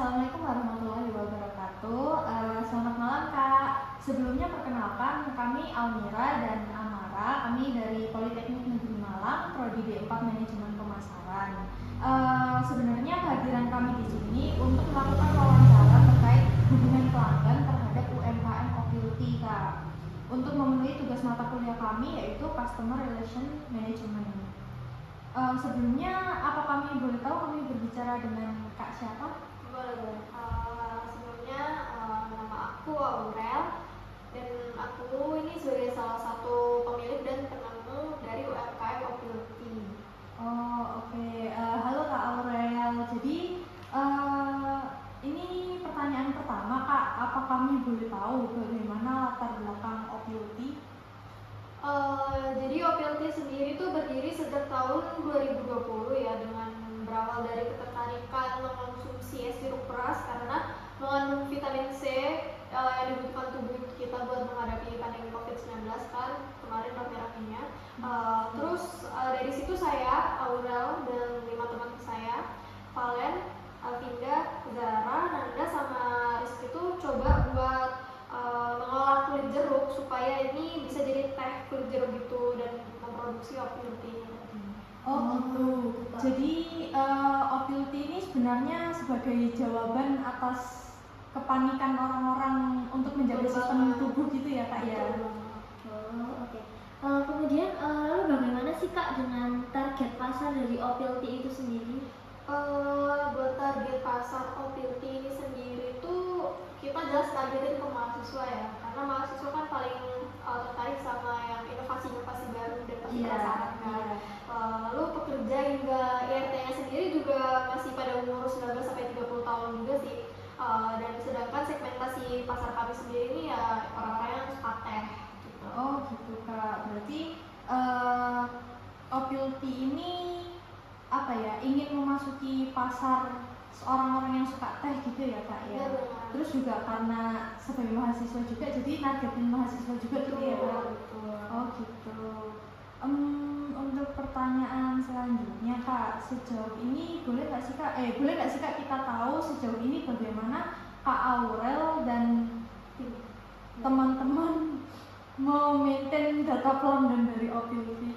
Assalamualaikum warahmatullahi wabarakatuh. Selamat malam Kak. Sebelumnya perkenalkan, kami Almira dan Amara. Kami dari Politeknik Negeri Malang, Prodi D4 Manajemen Pemasaran. Sebenarnya kehadiran kami di sini untuk melakukan wawancara terkait hubungan pelanggan terhadap UMKM Oppilty Kak. Untuk memenuhi tugas mata kuliah kami yaitu Customer Relation Management. Sebelumnya, apa kami boleh tahu kami berbicara dengan Kak siapa? Boleh. Sebelumnya nama aku Aurel dan aku ini sebagai salah satu pemilik dan penemu dari UMKM Oppilty. Oh oke. Halo Kak Aurel. Jadi ini pertanyaan pertama Kak. Apa kami boleh tahu bagaimana latar belakang Oppilty? Jadi Oppilty sendiri tuh berdiri sejak tahun 2020 ya, dengan berawal dari ketertarikan mengkonsumsi es jeruk keras karena mengandung vitamin C yang dibutuhkan tubuh kita buat menghadapi pandemi COVID-19 kan kemarin rame-ramenya. Terus dari situ saya, Aurel, dan 5 teman saya, Valen, Alvinda, Zara, Nanda, sama Rizky itu coba buat mengolah kulit jeruk supaya ini bisa jadi teh kulit jeruk gitu dan memproduksi Oppilty. Oh gitu. Jadi Oppilty ini sebenarnya sebagai jawaban atas kepanikan orang-orang untuk menjaga sistem tubuh gitu ya Kak ya? Oke. Kemudian lalu bagaimana sih Kak dengan target pasar dari Oppilty itu sendiri? Buat target pasar Oppilty ini sendiri tuh kita jelas targetin ke mahasiswa ya, karena mahasiswa kan paling tertarik sama yang inovasi-inovasi baru dan pasti penasaran kan. Lalu pekerja hingga IRT-nya sendiri juga masih pada umur 19 sampai 30 tahun juga sih. Dan sedangkan segmentasi pasar kami sendiri ini ya orang-orang yang suka teh gitu. Oh gitu Kak. Berarti Oppilty ini apa ya, ingin memasuki pasar orang-orang yang suka teh gitu ya Kak ya? Terus juga karena sebagai mahasiswa juga jadi nargetin mahasiswa juga gitu ya Kak? Oh gitu. Untuk pertanyaan selanjutnya Kak, sejauh ini boleh nggak sih Kak kita tahu sejauh ini bagaimana Kak Aurel dan teman-teman mau maintain data pelanggan dari Oppilty?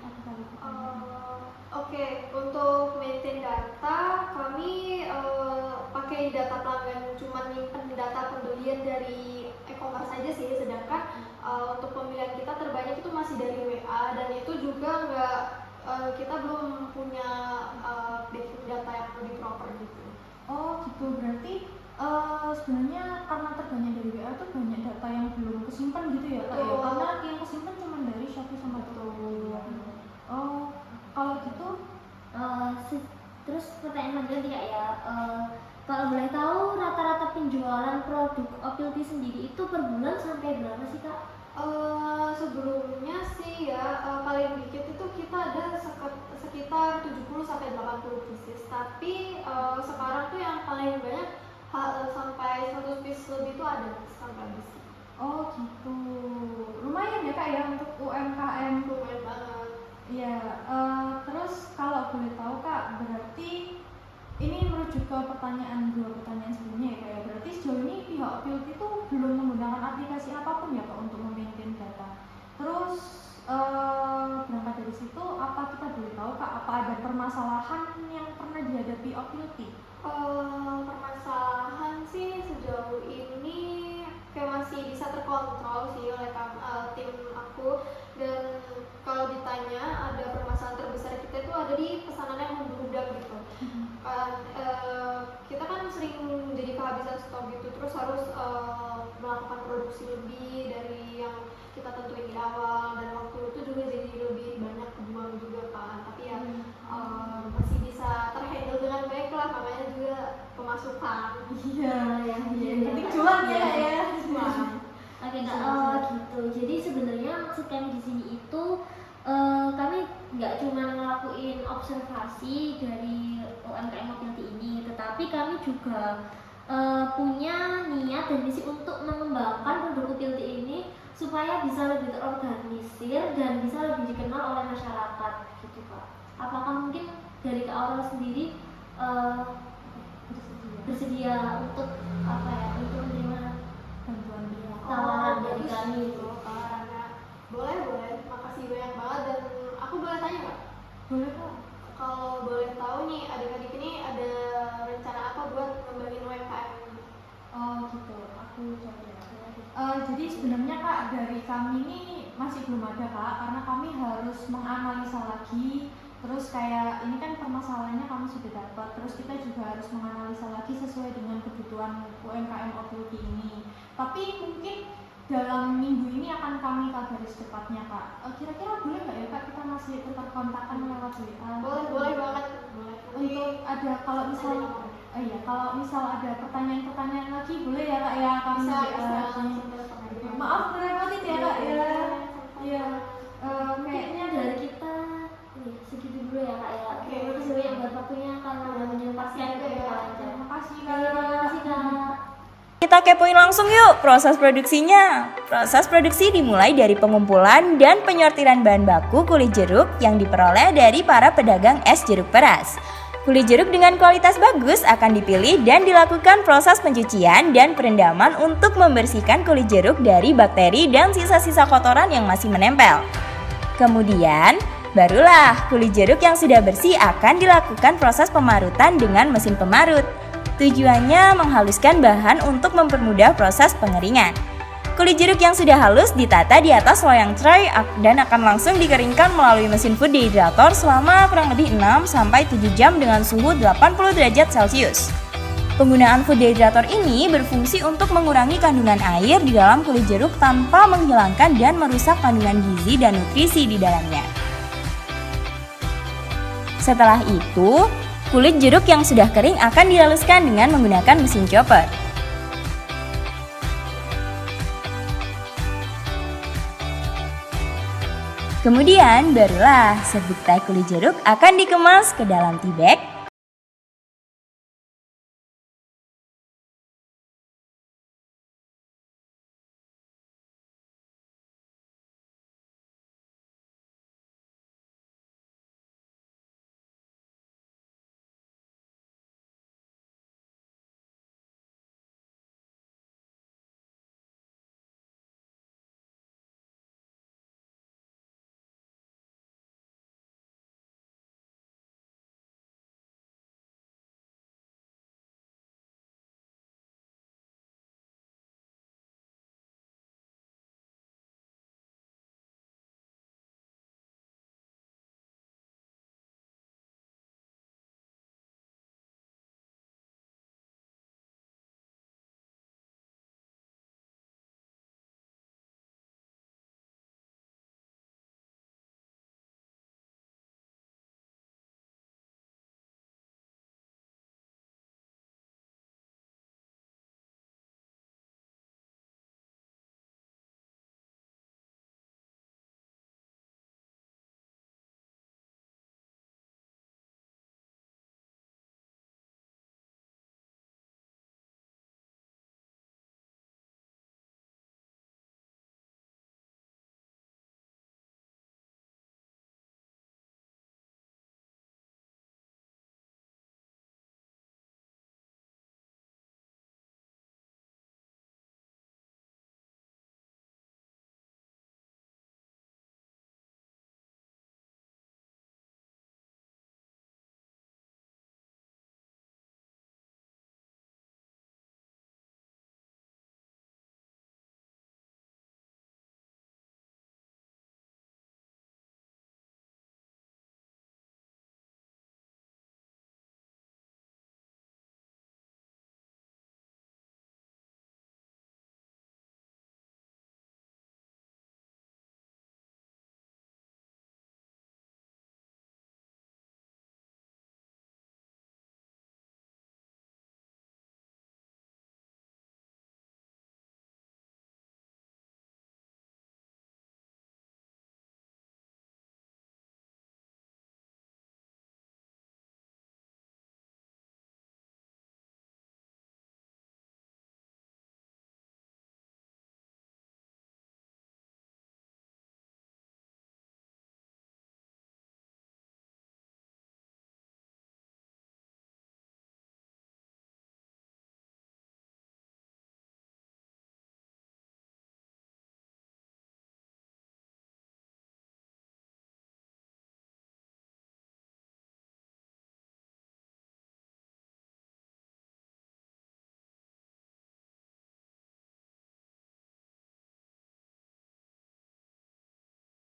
Oke, untuk maintain data kami pakai data pelanggan, cuma nyimpen data pembelian dari e-commerce saja sih, sedangkan untuk pembelian kita terbanyak itu masih dari WA dan itu juga kita belum punya backing data yang lebih proper gitu. Oh gitu, berarti sebenarnya karena terbanyak dari WA tuh banyak data yang belum kesimpan gitu ya Kak ya? Karena yang kesimpan cuma dari Shopee sama Tokopedia. Oh, kalau gitu Terus pertanyaan selanjutnya ya, kalau boleh tahu rata-rata penjualan produk Oppilty sendiri itu per bulan sampai berapa sih Kak? Sebelumnya sih ya paling dikit itu kita ada sekitar 70 sampai 80 pieces, tapi sekarang tuh yang paling banyak sampai 100 piece lebih itu ada sampai habis. Oh gitu, lumayan ya Kak ya untuk UMKM. Lumayan banget. Iya, terus kalau boleh tahu Kak, berarti ini merujuk ke dua pertanyaan sebelumnya ya Kak ya. Berarti sejauh ini pihak Oppilty itu belum menggunakan aplikasi apapun ya Kak untuk memaintain data. Terus berangkat dari situ, apa kita boleh tahu Kak, apa ada permasalahan yang pernah dihadapi Oppilty? Permasalahan sih sejauh ini kayak masih bisa terkontrol sih oleh tim aku, dan kalau ditanya ada permasalahan terbesar kita itu ada di pesanan yang membludak gitu. Kita kan sering jadi kehabisan stok gitu, terus harus melakukan produksi lebih dari yang kita tentuin di awal, dan waktu itu juga jadi lebih banyak kebuang juga kan, tapi ya masih bisa terhandle dengan baik lah, makanya juga pemasukan. Iya, penting cuan ya ya. Oke Kak, gitu. Jadi sebenarnya maksud kami di sini itu kami nggak cuma ngelakuin observasi dari UMKM Oppilty ini, tetapi kami juga punya niat dan misi untuk mengembangkan produk Oppilty ini supaya bisa lebih terorganisir dan bisa lebih dikenal oleh masyarakat gitu Kak. Apakah mungkin dari Kak Aurel sendiri bersedia untuk apa ya, untuk menerima bantuan tawaran dari bagus kami gitu, Kak Rana. Boleh, makasih banyak banget. Dan aku boleh tanya nggak? boleh kak. Kalau boleh tahu nih, adik-adik ini ada rencana apa buat ngembangin UMKM? Oh gitu, aku coba ya. Jadi sebenarnya kak dari kami ini masih belum ada kak, karena kami harus menganalisa lagi. Terus kayak ini kan permasalahannya kami sudah dapat, terus kita juga harus menganalisa lagi sesuai dengan kebutuhan UMKM Opilty ini. Tapi mungkin dalam minggu ini akan kami kabari secepatnya kak. Kira-kira boleh nggak ya kak kita masih tetap kontakkan lewat WA? Boleh banget. Boleh. Untuk ada kalau misal iya kalau misal ada pertanyaan-pertanyaan lagi boleh ya kak ya kami Bisa langsung. Maaf ngerepotin ya kak ya. Iya. Kayaknya dari kita segitu dulu ya kak ya. Oke. Terima kasih banyak buat waktunya karena udah menyempatkan Oke, kita. terima kasih kak. Terima kasih kak. Kita kepoin langsung yuk proses produksinya. Proses produksi dimulai dari pengumpulan dan penyortiran bahan baku kulit jeruk yang diperoleh dari para pedagang es jeruk peras. Kulit jeruk dengan kualitas bagus akan dipilih dan dilakukan proses pencucian dan perendaman untuk membersihkan kulit jeruk dari bakteri dan sisa-sisa kotoran yang masih menempel. Kemudian, barulah kulit jeruk yang sudah bersih akan dilakukan proses pemarutan dengan mesin pemarut. Tujuannya menghaluskan bahan untuk mempermudah proses pengeringan. Kulit jeruk yang sudah halus ditata di atas loyang tray dan akan langsung dikeringkan melalui mesin food dehydrator selama kurang lebih 6-7 jam dengan suhu 80 derajat Celcius. Penggunaan food dehydrator ini berfungsi untuk mengurangi kandungan air di dalam kulit jeruk tanpa menghilangkan dan merusak kandungan gizi dan nutrisi di dalamnya. Setelah itu, kulit jeruk yang sudah kering akan dihaluskan dengan menggunakan mesin chopper. Kemudian barulah serbuk teh kulit jeruk akan dikemas ke dalam tea bag